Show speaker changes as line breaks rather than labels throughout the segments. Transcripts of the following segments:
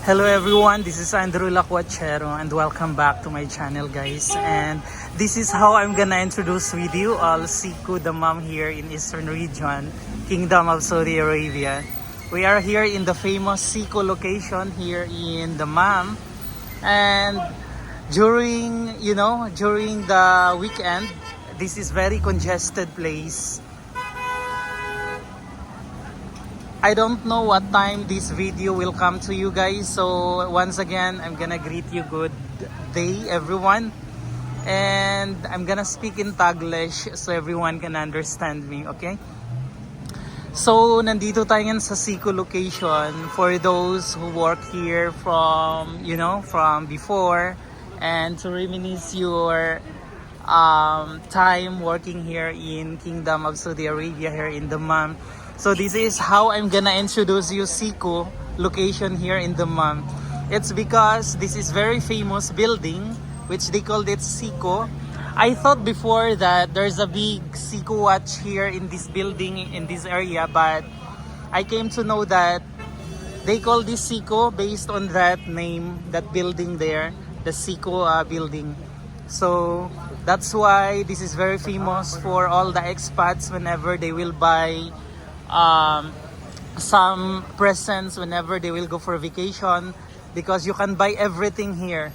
Hello everyone, this is Andrew Lacuachero and welcome back to my channel guys. And this is how I'm gonna introduce with you Al Siku Dammam here in Eastern Region, Kingdom of Saudi Arabia. We are here in the famous Siku location here in Dammam. And during the weekend, this is very congested place. I don't know what time this video will come to you guys. So once again, I'm gonna greet you good day everyone. And I'm gonna speak in Taglish so everyone can understand me, okay? So nandito tayo ngayon sa Siku location for those who work here from before and to reminisce your time working here in Kingdom of Saudi Arabia here in Dammam. So this is how I'm gonna introduce you Siku location here in Dammam. It's because this is very famous building which they called it Siku. I thought before that there's a big Siku watch here in this building in this area, but I came to know that they call this Siku based on that name, that building there, the Siku building. So that's why this is very famous for all the expats whenever they will buy some presents whenever they will go for vacation, because you can buy everything here.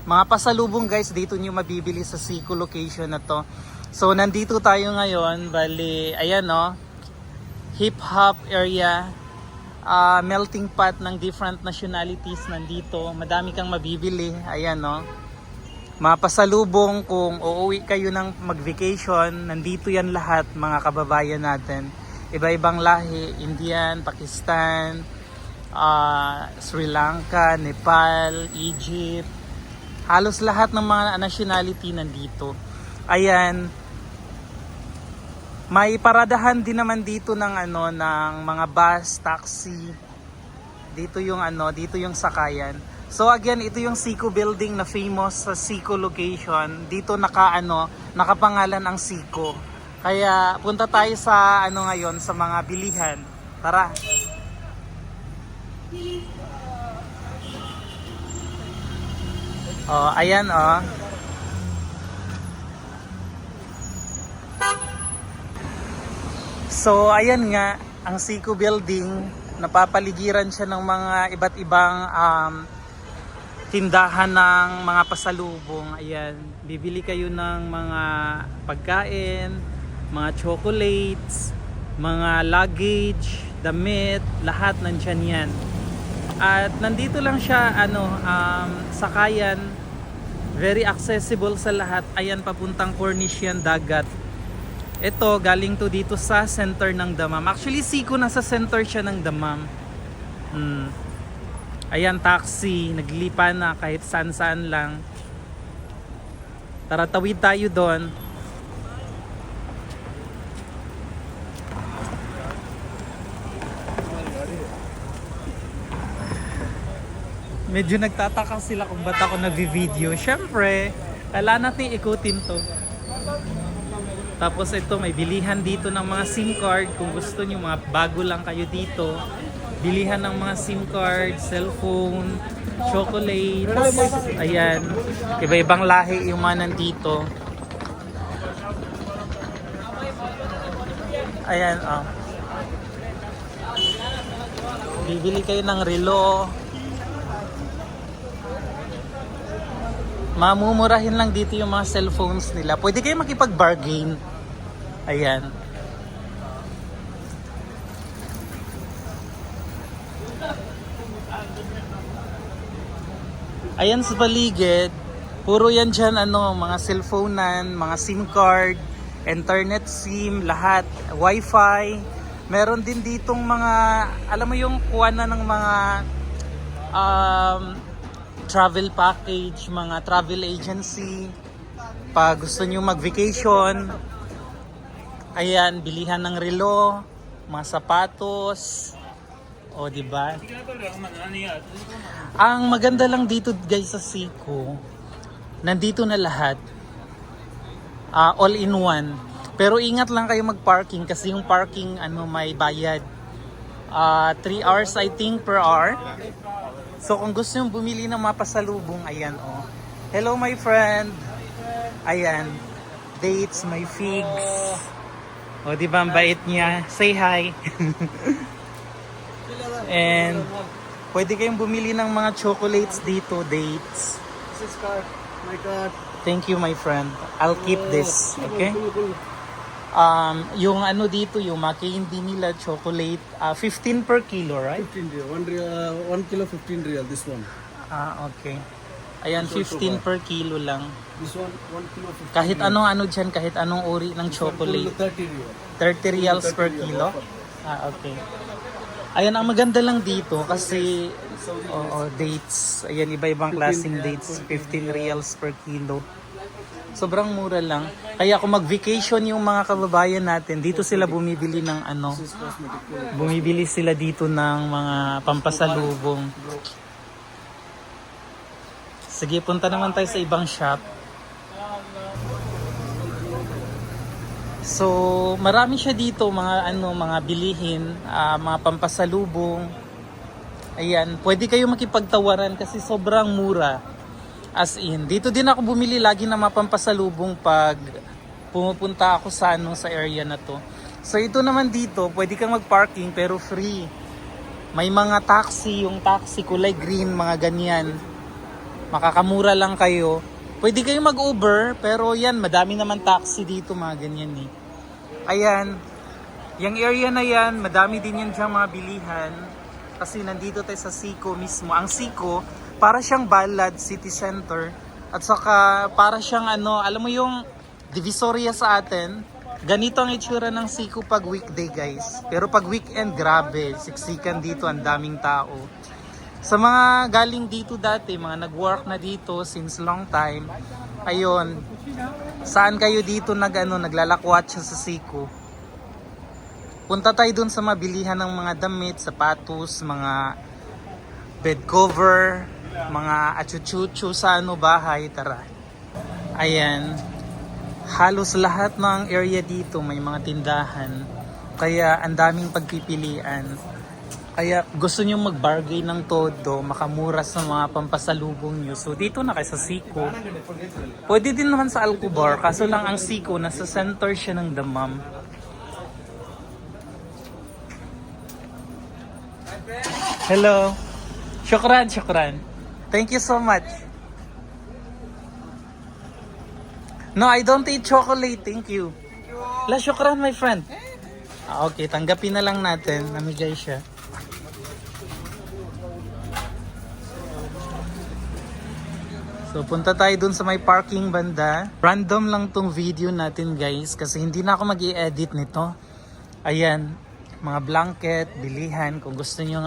Mga pasalubong guys, dito nyo mabibili sa Siku location na to. So nandito tayo ngayon, bali ayan hip hop area, melting pot ng different nationalities nandito. Madami kang mabibili, ayan mga pasalubong kung uuwi kayo ng mag-vacation, nandito yan lahat mga kababayan natin. Iba-ibang lahi, Indian, Pakistan, Sri Lanka, Nepal, Egypt. Halos lahat ng mga nationality nandito. Ayan. May paradahan din naman dito ng ng mga bus, taxi. Dito yung sakayan. So again, ito yung Siku building na famous sa Siku location. Dito nakapangalan ang Siku. Kaya punta tayo sa ngayon sa mga bilihan. Tara. Ayan So ayan nga ang Siku building, napapaligiran siya ng mga iba't ibang tindahan ng mga pasalubong. Ayan, bibili kayo ng mga pagkain, mga chocolates, mga luggage, damit, lahat nandyan yan. At nandito lang siya sakayan, very accessible sa lahat. Ayan, papuntang Corniche yan, dagat. Ito galing to dito sa center ng Dammam. Actually Siku nasa center siya ng Dammam. Ayan, taxi, naglipa na kahit saan-saan lang. Tara, tawid tayo doon. Medyo nagtataka sila kung ba't ako nag-video. Siyempre, kailangan natin ikutin to. Tapos ito, may bilihan dito ng mga SIM card. Kung gusto nyo, mga bago lang kayo dito. Bilihan ng mga SIM card, cellphone, chocolates. Ayan. Iba-ibang lahi yung mga nandito. Ayan, bibili kayo ng relo. Mamumurahin lang dito yung mga cellphones nila. Pwede kayo makipag-bargain. Ayan. Ayan sa paligid, puro yan dyan mga cellphonean, mga SIM card, internet SIM, lahat, wifi. Meron din ditong mga, alam mo yung kuha na ng mga travel package, mga travel agency. Pag gusto nyo mag-vacation, ayan, bilihan ng relo, mga sapatos. O, diba? Ang maganda lang dito guys sa Siku, nandito na lahat. All in one. Pero ingat lang kayo mag-parking kasi yung parking may bayad. 3 hours I think per hour. So kung gusto nyo bumili ng mga pasalubong, ayan oh. Hello my friend. Ayan. Dates, may figs. O di ba ang bait niya? Say hi. And pwede kayong bumili ng mga chocolates dito, dates.
This is card. My card.
Thank you my friend. I'll keep this, okay? Yung ano dito, yung mga candy nila, chocolate, 15 per kilo, right?
15 real. 1 kilo 15 real. This one.
Okay. Ayan, 15 per kilo lang.
This one 1 kilo 15.
Kahit ano dyan, kahit anong uri ng chocolate.
30 real.
30 reals per kilo? Okay. Ayan, ang maganda lang dito kasi dates. Ayan, iba-ibang klaseng dates. 15 reals per kilo. Sobrang mura lang. Kaya kung mag-vacation yung mga kababayan natin, dito sila bumibili ng ano. Bumibili sila dito ng mga pampasalubong. Sige, punta naman tayo sa ibang shop. So, marami siya dito, mga bilihin, mga pampasalubong. Ayan, pwede kayo makipagtawaran kasi sobrang mura. As in, dito din ako bumili lagi ng mga pampasalubong pag pumupunta ako sa area na to. So, ito naman dito, pwede kang mag-parking pero free. May mga taxi, yung taxi kulay green, mga ganyan. Makakamura lang kayo. Pwede kayong mag-Uber, pero yan, madami naman taxi dito, mga ganyan eh. Ayan, yung area na yan, madami din yan dyan mga bilihan. Kasi nandito tayo sa Sico mismo. Ang Sico, para siyang Balad City Center. At saka, para siyang alam mo yung Divisoria sa atin. Ganito ang itsura ng Sico pag weekday guys. Pero pag weekend, grabe, siksikan dito, ang daming tao. Sa mga galing dito dati, mga nag-work na dito since long time, ayun, saan kayo dito naglalakwat siya sa Sico? Punta tayo dun sa mabilihan ng mga damit, sapatos, mga bed cover, mga achuchuchu sa bahay, tara. Ayan, halos lahat ng area dito may mga tindahan, kaya ang daming pagpipilian. Kaya gusto nyo mag-bargain ng todo, makamura sa mga pampasalubong nyo. So dito na kayo sa Sico. Pwede din naman sa Alcobar, kaso lang ang Sico, nasa center siya ng Damam. Hello. Shukran. Thank you so much. No, I don't eat chocolate. Thank you. La, shukran my friend. Okay, tanggapin na lang natin. Namigay siya. So punta tayo dun sa may parking banda. Random lang tong video natin guys kasi hindi na ako mag-i-edit nito. Ayan, mga blanket, bilihan kung gusto niyo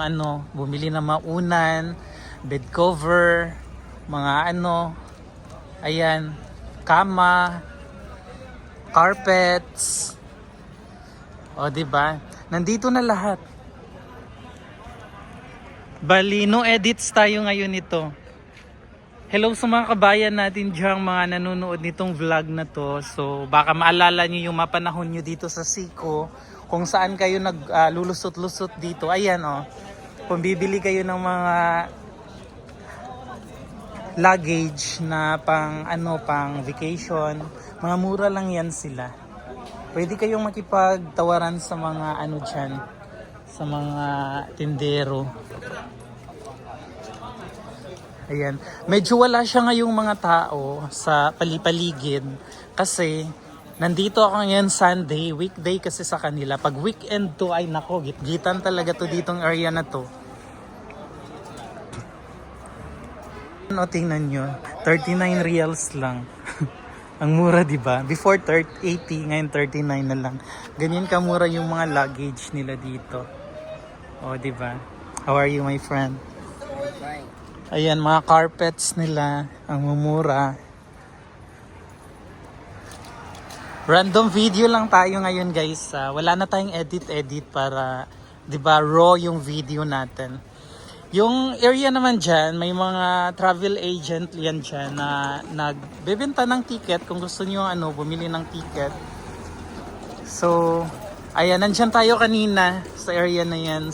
bumili ng maunan, bed cover, mga ayan, kama, carpets. O di ba? Nandito na lahat. Bali, no edits tayo ngayon nito. Hello sa mga kabayan natin diyang mga nanonood nitong vlog na to. So baka maalala nyo yung mapanahon nyo dito sa Sico. Kung saan kayo naglulusot-lusot dito. Ayan kung bibili kayo ng mga luggage na pang vacation. Mga mura lang yan sila. Pwede kayong makipagtawaran sa mga dyan. Sa mga tindero. Ayan. Medyo wala siya ngayong mga tao sa palipaligid kasi nandito ako ngayon Sunday, weekday kasi sa kanila. Pag weekend to ay nako, gitgitan talaga to ditong area na to. Tingnan nyo, 39 reals lang. Ang mura diba? Before 80, ngayon 39 na lang. Ganyan kamura yung mga luggage nila dito. Diba? How are you my friend? Ayan, mga carpets nila, ang mumura. Random video lang tayo ngayon guys. Wala na tayong edit para, diba, raw yung video natin. Yung area naman dyan, may mga travel agent yan dyan na nagbebenta ng ticket kung gusto nyo bumili ng ticket. So, ayan, nandyan tayo kanina sa area na yan.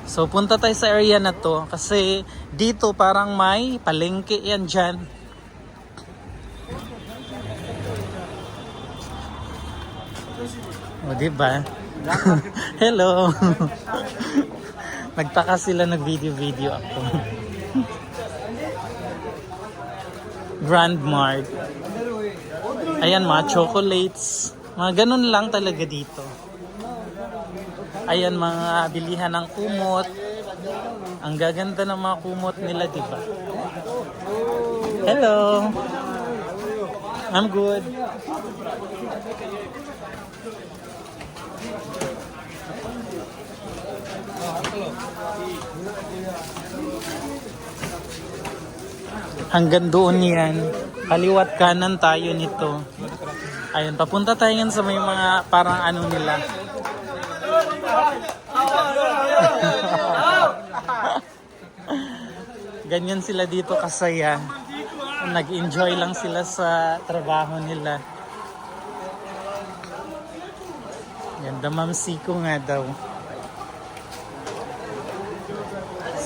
So punta tayo sa area na to kasi dito parang may palengke yan dyan. O diba? Hello! Nagtaka sila, nag-video ako. Grand Mart. Ayan, mga chocolates. Mga ganun lang talaga dito. Ayan, mga bilihan ng kumot. Ang gaganda ng mga kumot nila, di ba? Hello! I'm good. Hanggang doon yan. Kaliwat kanan tayo nito. Ayun, papunta tayo yan sa may mga parang ano nila. Ganyan sila dito kasaya. Nag-enjoy lang sila sa trabaho nila. Ganda, Ma'am Siko nga daw.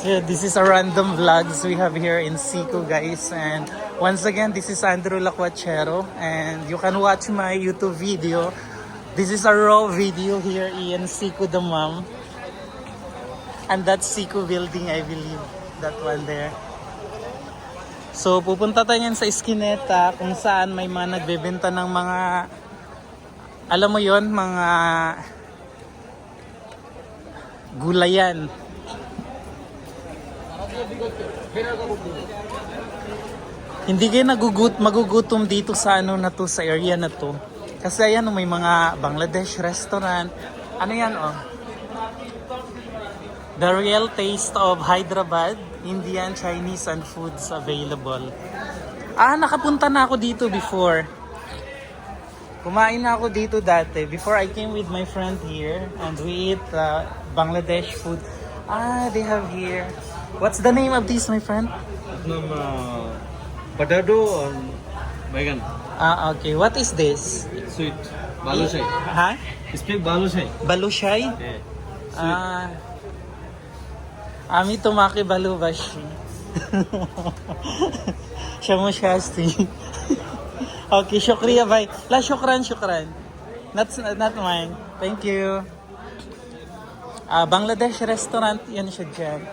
So this is a random vlogs we have here in Siko, guys, and once again this is Andrew Lacuachero and you can watch my YouTube video. This is a raw video here in Siko the Mom, and that's Siko building, I believe, that one there. So pupunta tayo yan sa Eskineta kung saan may mga nagbebenta ng mga, alam mo yon, mga gulayan. Hindi kayo magugutom dito sa ano na to, sa area na to. Kasi ayan, may mga Bangladesh restaurant. Ano yan, oh? The real taste of Hyderabad, Indian, Chinese, and foods available. Nakapunta na ako dito before. Kumain na ako dito dati. Before I came with my friend here and we eat Bangladesh food. They have here. What's the name of this, my friend?
Potato and vegan.
Okay. What is this?
Sweet. Balushai.
Ha?
Speak Balushai.
Balushay?
Yeah.
Ami tumaki balubashi. Shamushasti. Okay, shukriya bhai. La shukran. Not mine. Thank you. Bangladesh restaurant, yan siya dyan.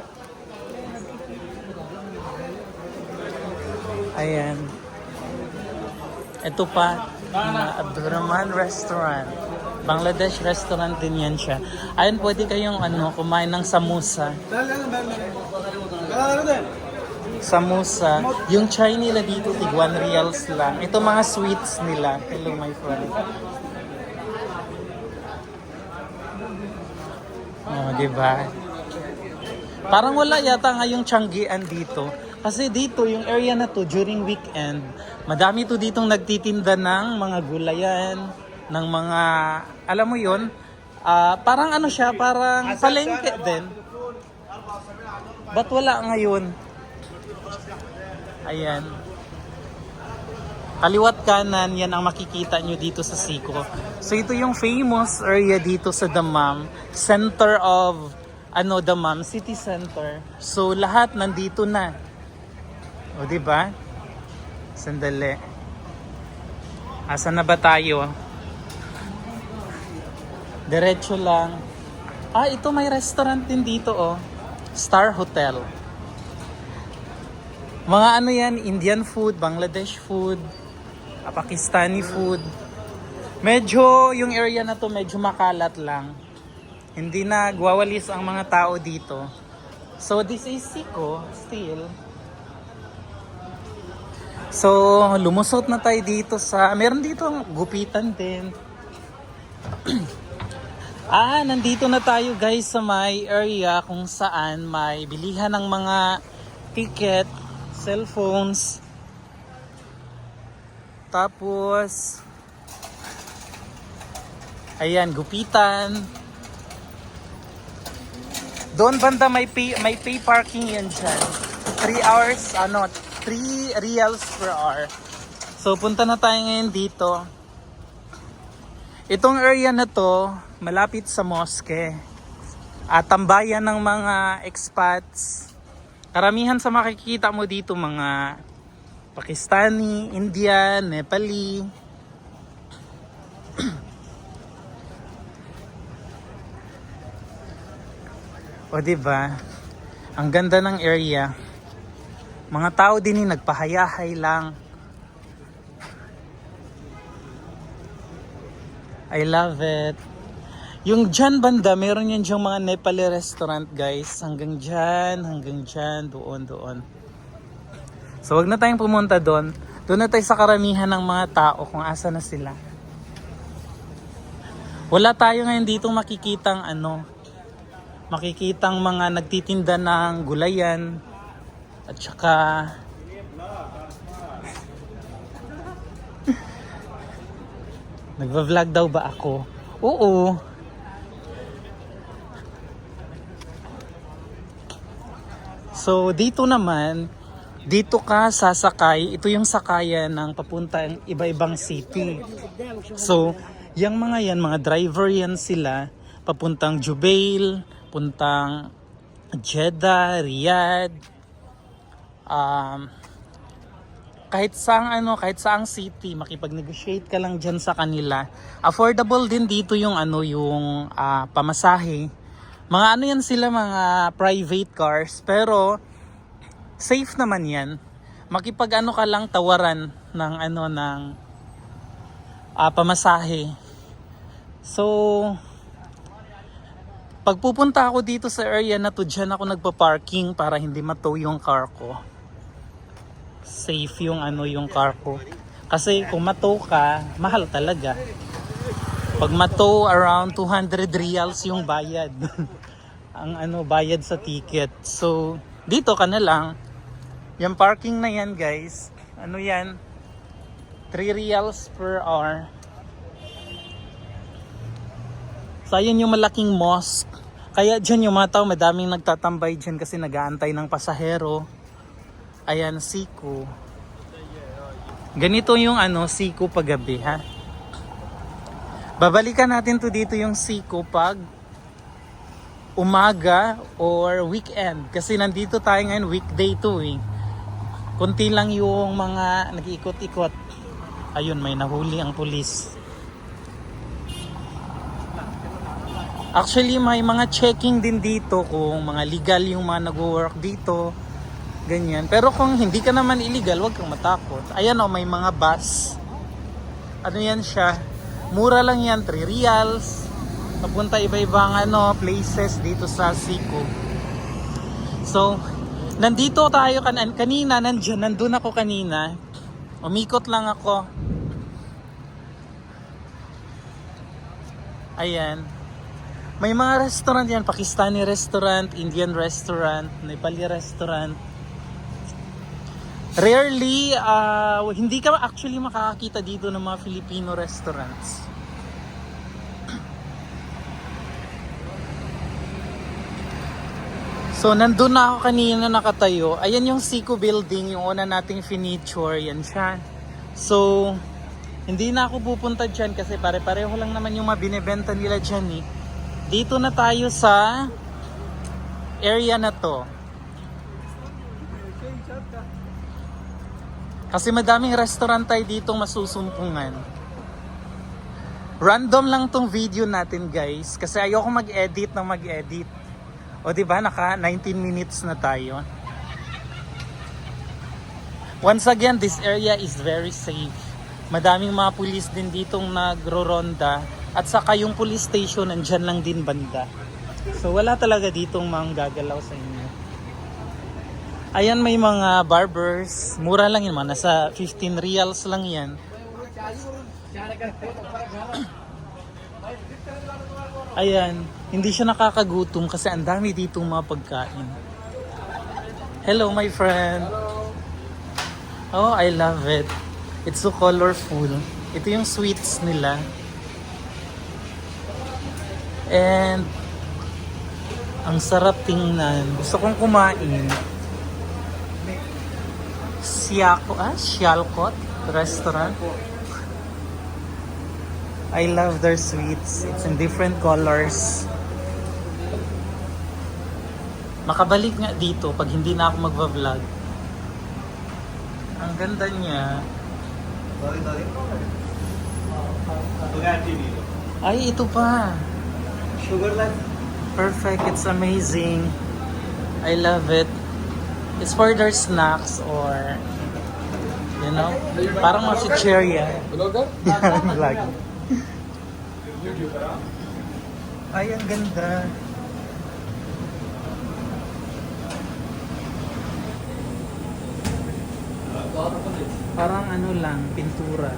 Ayan. Ito pa, Abdurrahman Restaurant. Bangladesh restaurant din yan siya. Ayan, pwede kayong kumain ng samosa. Samosa. Yung chai nila dito, tig 1 reals lang. Ito mga sweets nila. Hello, my friend. Oh, diba? Parang wala yata ngayong tiyanggian dito. Kasi dito, yung area na to, during weekend, madami to ditong nagtitinda ng mga gulayan, ng mga, alam mo yon, parang ano siya, parang palengke din. Ba't wala ngayon? Ayan. Kaliwat kanan, yan ang makikita nyo dito sa Siko. So ito yung famous area dito sa Dammam, center of Dammam, city center. So lahat nandito na. O diba? Sandali. Asa na ba tayo? Diretso lang. Ito may restaurant din dito, oh. Star Hotel. Mga ano yan, Indian food, Bangladesh food, Pakistani food. Medyo, yung area na to medyo makalat lang. Hindi na gwawalis ang mga tao dito. So, this is Siko, still. So, lumusot na tayo dito sa, meron dito gupitan din. Nandito na tayo guys sa may area kung saan may bilihan ng mga ticket, cellphones. Tapos, ayan, gupitan. Doon banda may pay parking yan dyan. 3 hours, 3 reals per hour. So, punta na tayo ngayon dito. Itong area na to, malapit sa mosque. tambayan ng mga expats. Karamihan sa makikita mo dito mga Pakistani, Indian, Nepali. O diba? Ang ganda ng area. Mga tao din nagpahayahay lang. I love it. Yung dyan banda, meron yan diyang mga Nepali restaurant guys. Hanggang dyan, doon. So wag na tayong pumunta doon. Doon na tayo sa karamihan ng mga tao kung asa na sila. Wala tayo ngayon dito makikitang makikitang mga nagtitinda ng gulayan at saka nagva-vlog daw ba ako? Oo. So dito naman, dito ka sasakay, ito yung sakayan ng papuntang iba-ibang city. So, yung mga yan, mga driver yan sila, papuntang Jubail, puntang Jeddah, Riyadh, kahit saang city, makipag-negotiate ka lang dyan sa kanila. Affordable din dito yung pamasahe. Mga yan sila, mga private cars, pero safe naman yan. Makipag ka lang tawaran ng pamasahe. So, pag pupunta ako dito sa area na to, dyan ako nagpa-parking para hindi matow yung car ko. Safe yung yung car ko. Kasi kung matow ka, mahal talaga. Pag matow, around 200 riyals yung bayad. Ang bayad sa ticket. So, dito ka na lang. Yung parking na yan guys, yan? 3 riyals per hour. So, ayan yung malaking mosque. Kaya dyan yung mga tao, madaming nagtatambay dyan kasi nag-aantay ng pasahero. Ayan, Siku. Ganito yung Siku paggabi, ha? Babalikan natin to dito yung Siku pag umaga or weekend. Kasi nandito tayo ngayon, weekday to eh. Kunti lang yung mga nag-iikot-ikot. Ayun, may nahuli ang pulis. Actually, may mga checking din dito kung mga legal yung mga nag-work dito. Ganyan. Pero kung hindi ka naman illegal, wag kang matakot. Ayan may mga bus. Yan siya? Mura lang yan, 3 riyals. Papunta iba-ibang places dito sa Siku. So, nandito tayo kanina, nandun ako kanina. Umikot lang ako. Ayan. May mga restaurant yan, Pakistani restaurant, Indian restaurant, Nepali restaurant. Rarely, hindi ka actually makakakita dito ng mga Filipino restaurants. So, nandun na ako kanina nakatayo. Ayan yung Siku building, yung una nating furniture. Yan siya. So, hindi na ako pupunta dyan kasi pare-pareho lang naman yung mabinibenta nila dyan eh. Dito na tayo sa area na to. Kasi madaming restaurant tayo dito masusumpungan. Random lang tong video natin guys. Kasi ayoko mag-edit. O diba, naka 19 minutes na tayo. Once again, this area is very safe. Madaming mga pulis din ditong nagro-ronda. At saka yung police station nandyan lang din banda. So wala talaga ditong manggagalaw sa inyo. Ayan, may mga barbers. Mura lang yun, nasa 15 riyals lang yan. Ayan, hindi siya nakakagutom kasi ang dami ditong mga pagkain. Hello my friend. Oh, I love it. It's so colorful. Ito yung sweets nila. And ang sarap tingnan. Gusto kong kumain. Sialkot restaurant. I love their sweets. It's in different colors. makabalik nga dito pag hindi na ako magva-vlog. Ang ganda niya. Ay, ito pa.
Sugar light.
Perfect. It's amazing. I love it. It's for their snacks or, you know, parang mga si Cherry. Vlog. Ay, ang ganda. Parang ano lang, pintura.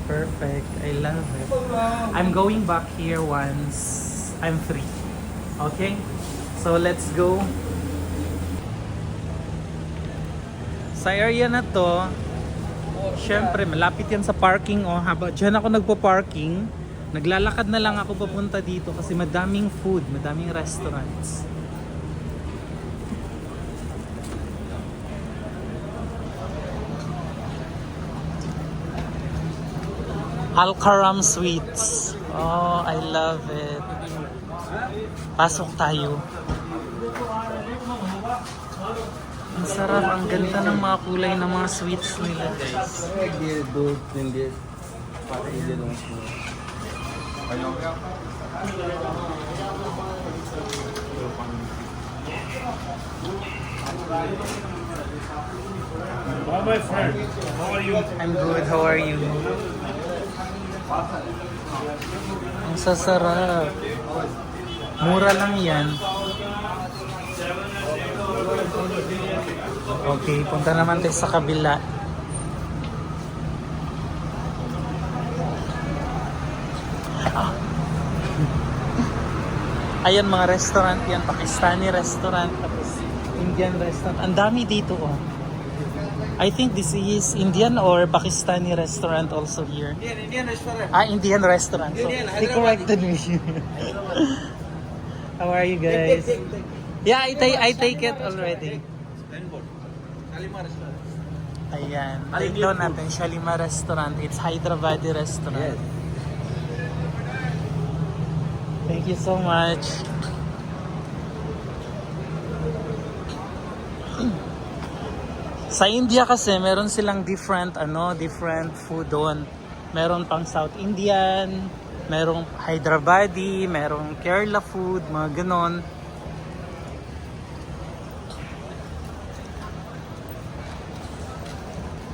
Perfect. I love it. I'm going back here once I'm free. Okay? So let's go. Sa area na to, syempre malapit yan sa parking. Haba dyan ako nagpo-parking. Naglalakad na lang ako papunta dito kasi madaming food, madaming restaurants. Al-Karam Sweets. Oh, I love it. Pasok tayo. Ang sarap, ang ganda ng mga kulay ng mga sweets nila, guys.
Hello, my friend. How are you?
I'm good, how are you? Ang sasarap. Mura lang yan. Okay, punta naman tayo sa kabila. Ah. Ayan, mga restaurant yan. Pakistani restaurant, tapos Indian restaurant. Ang dami dito, oh. I think this is Indian or Pakistani restaurant also here.
Indian restaurant.
Indian restaurant. So,
Indian,
they corrected me. How are you guys? Yeah, I take it already.
Shalimar restaurant.
Ayan. Take down natin, Shalimar restaurant. It's Hyderabadi restaurant.
Yes.
Thank you so much. Sa India kasi meron silang different food doon. Meron pang South Indian, merong Hyderabadi, merong Kerala food, mga ganon.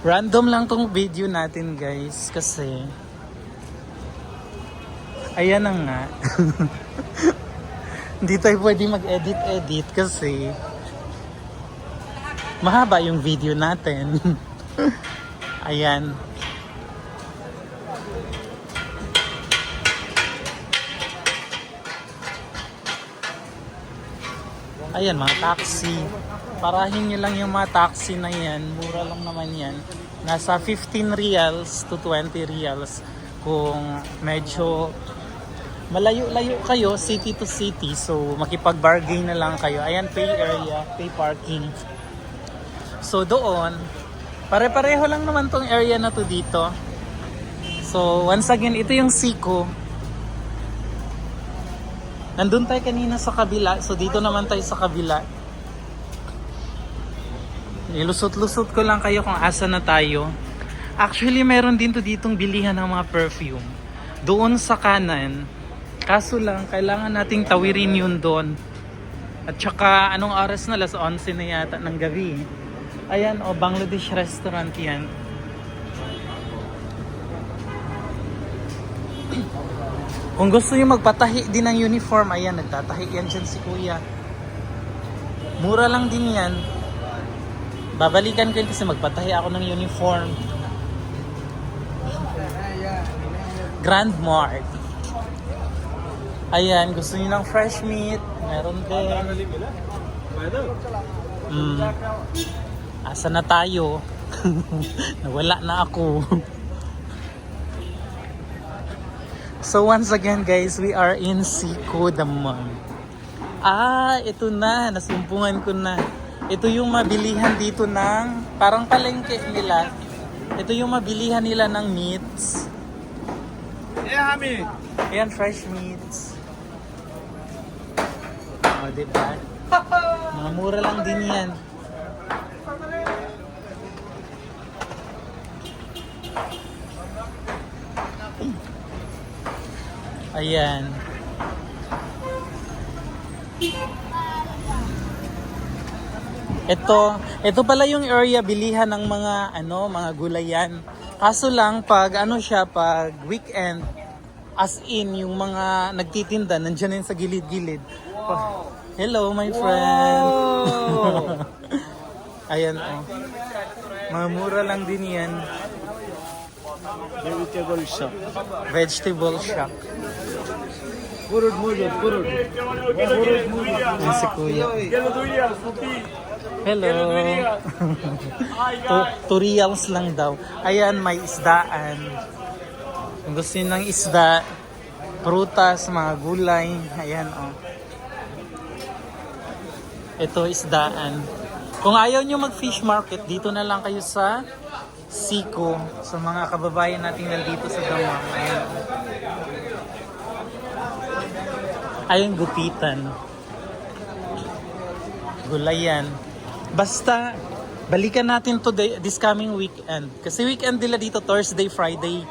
Random lang tong video natin, guys, kasi ayan na nga. Hindi tayo pwede mag-edit kasi mahaba yung video natin. Ayan. Ayan, mga taxi. Parahin nyo lang yung mga taxi na yan. Mura lang naman yan. Nasa 15 reals to 20 reals. Kung medyo malayo-layo kayo, city to city. So, makipag-bargain na lang kayo. Ayan, pay area, pay parking. So doon, pare-pareho lang naman tong area na to dito. So once again, ito yung Siko. Nandun tayo kanina sa kabila, so dito naman tayo sa kabila. Nilusot-lusot ko lang kayo kung asa na tayo. Actually, meron din to ditong bilihan ng mga perfume. Doon sa kanan, kaso lang, kailangan nating tawirin yun doon. At saka, anong oras na? Alas 11 na yata ng gabi. Ayan, Bangladesh restaurant yan. Kung gusto nyo magpatahi din ng uniform, ayan, nagtatahi yan dyan si kuya. Mura lang din yan. Babalikan ko yun kasi magpatahi ako ng uniform. Grand Mart. Ayan, gusto nyo ng fresh meat, meron din. Asa na tayo? Nawala na ako. So once again, guys, we are in Siko Damam. Ito na, nasumpungan ko na. Ito yung mabilihan dito ng parang palengke nila. Ito yung mabilihan nila ng meats.
Yeah, Hami.
Ayan, fresh meats. O, diba? Mga mura lang din yan. Ayan. Ito pala yung area bilihan ng mga mga gulayan. Kaso lang pag pag weekend, as in yung mga nagtitinda nandiyan yun sa gilid-gilid. Hello my friend. Ayan oh. Mga mura lang din yan.
Vegetable shop.
Vegetable shop.
Purud mujud, purud.
Yan si Kuya. Hello. Two reals lang daw. Ayan, may isdaan. Kung gusto nyo ng isda, prutas, mga gulay. Ayan, oh. Ito, isdaan. Kung ayaw nyo mag-fish market, dito na lang kayo sa Siko. Sa mga kababayan natin nandito sa Damam. Ayan. Ayun, gupitan. Gulayan. Basta, balikan natin to this coming weekend. Kasi weekend nila dito, Thursday, Friday.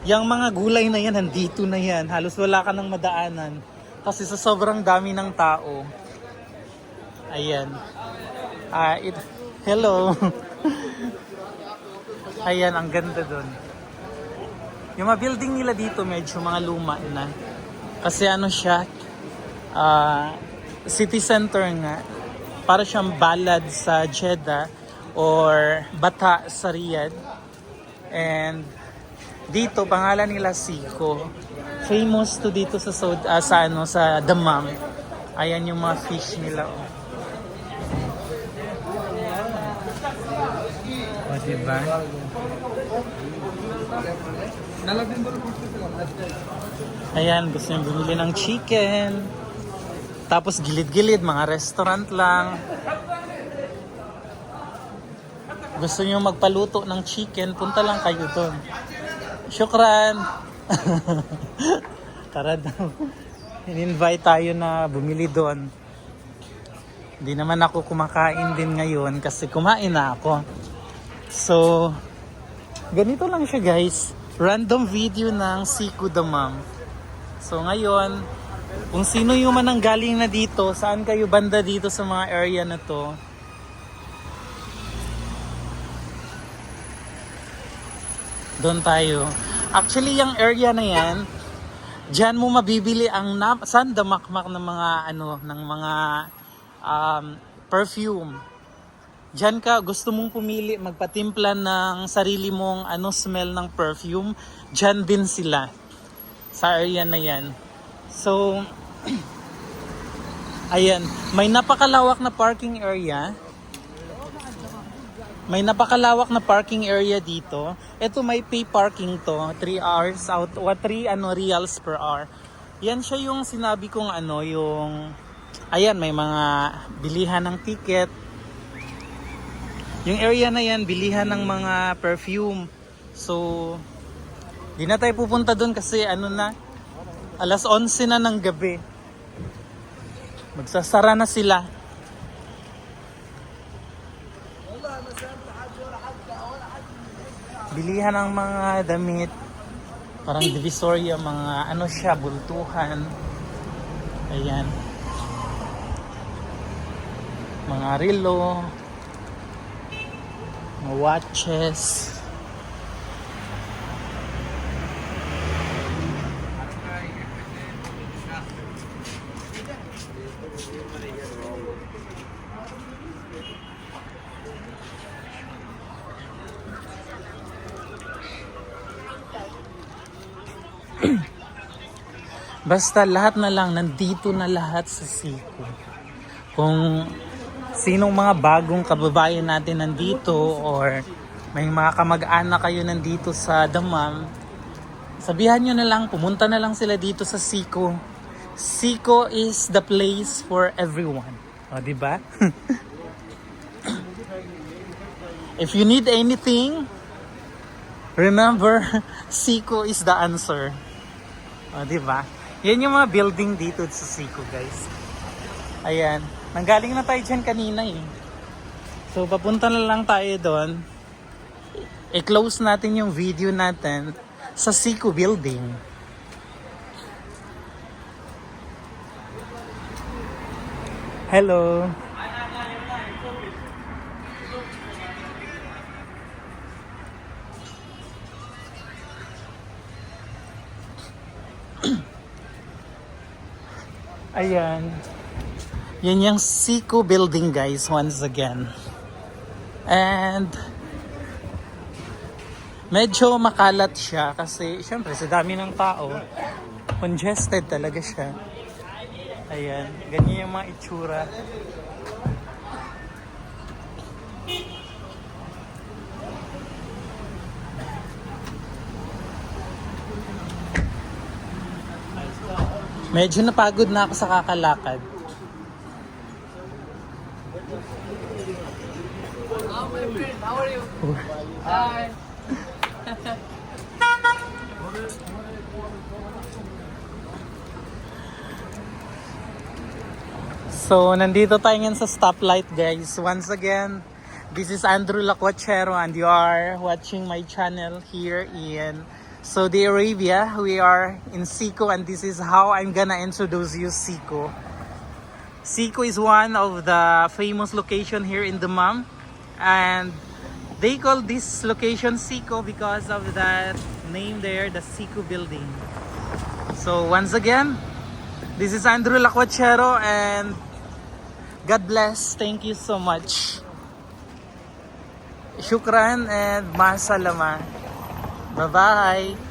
Yang mga gulay na yan, nandito na yan. Halos wala ka nang madaanan. Kasi sa sobrang dami ng tao. Ayan. Hello. Ayan, ang ganda dun. Yung mga building nila dito, medyo mga luma na. Kasi siya, city center nga. Para siyang balad sa Jeddah or Bata sa Riyadh. And dito pangalan nila Siko. Famous to dito sa sa Dammam. Ayan yung mga fish nila. O, diba? Ayan, gusto nyo bumili ng chicken. Tapos gilid-gilid, mga restaurant lang. Gusto nyo magpaluto ng chicken, punta lang kayo doon. Syukran! Tara daw. In-invite tayo na bumili doon. Hindi naman ako kumakain din ngayon kasi kumain na ako. So, ganito lang siya guys. Random video ng Siko Dammam. So ngayon, kung sino yung manang galing na dito, saan kayo banda dito sa mga area na to, doon tayo. Actually, yung area na yan, dyan mo mabibili ang sandamakmak ng mga ng mga perfume. Dyan ka, gusto mong pumili, magpatimpla ng sarili mong smell ng perfume, dyan din sila. Sa area na yan. So, ayan, may napakalawak na parking area. May napakalawak na parking area dito. Ito may pay parking to, 3 hours out, 3 reals per hour. Yan siya yung sinabi kong yung ayan, may mga bilihan ng ticket. Yung area na yan, bilihan ng mga perfume. So, di na tayo pupunta doon kasi na, alas 11 na ng gabi. Magsasara na sila. Bilihan ng mga damit. Parang divisoria, mga siya, bultuhan. Ayan. Mga relo. Mga watches. Basta lahat na lang, nandito na lahat sa Siko. Kung sinong mga bagong kababayan natin nandito or may mga kamag-anak kayo nandito sa Dammam, sabihan nyo na lang, pumunta na lang sila dito sa Siko. Siko is the place for everyone. O, diba? If you need anything, remember, Siko is the answer. O, diba? Yan yung mga building dito sa Sico, guys. Ayan. Nanggaling na tayo dyan kanina eh. So, papunta na lang tayo doon. I-close natin yung video natin sa Sico Building. Hello. Ayan. Yan yung Sico Building, guys, once again. And medyo makalat siya kasi syempre sa dami ng tao, congested talaga siya. Ayan, ganyan yung mga itsura. Medyo napagod na ako sa kakalakad.
My friend, how are you? Hi.
So, nandito tayo ngayon sa stoplight, guys. Once again, this is Andrew Lacuachero and you are watching my channel here in Saudi Arabia. We are in Sico and this is how I'm gonna introduce you Sico. Sico is one of the famous location here in Dammam, and they call this location Sico because of that name there, the Sico building. So once again, this is Andrew Lacuachero and God bless. Thank you so much. Shukran and masalama. Bye-bye.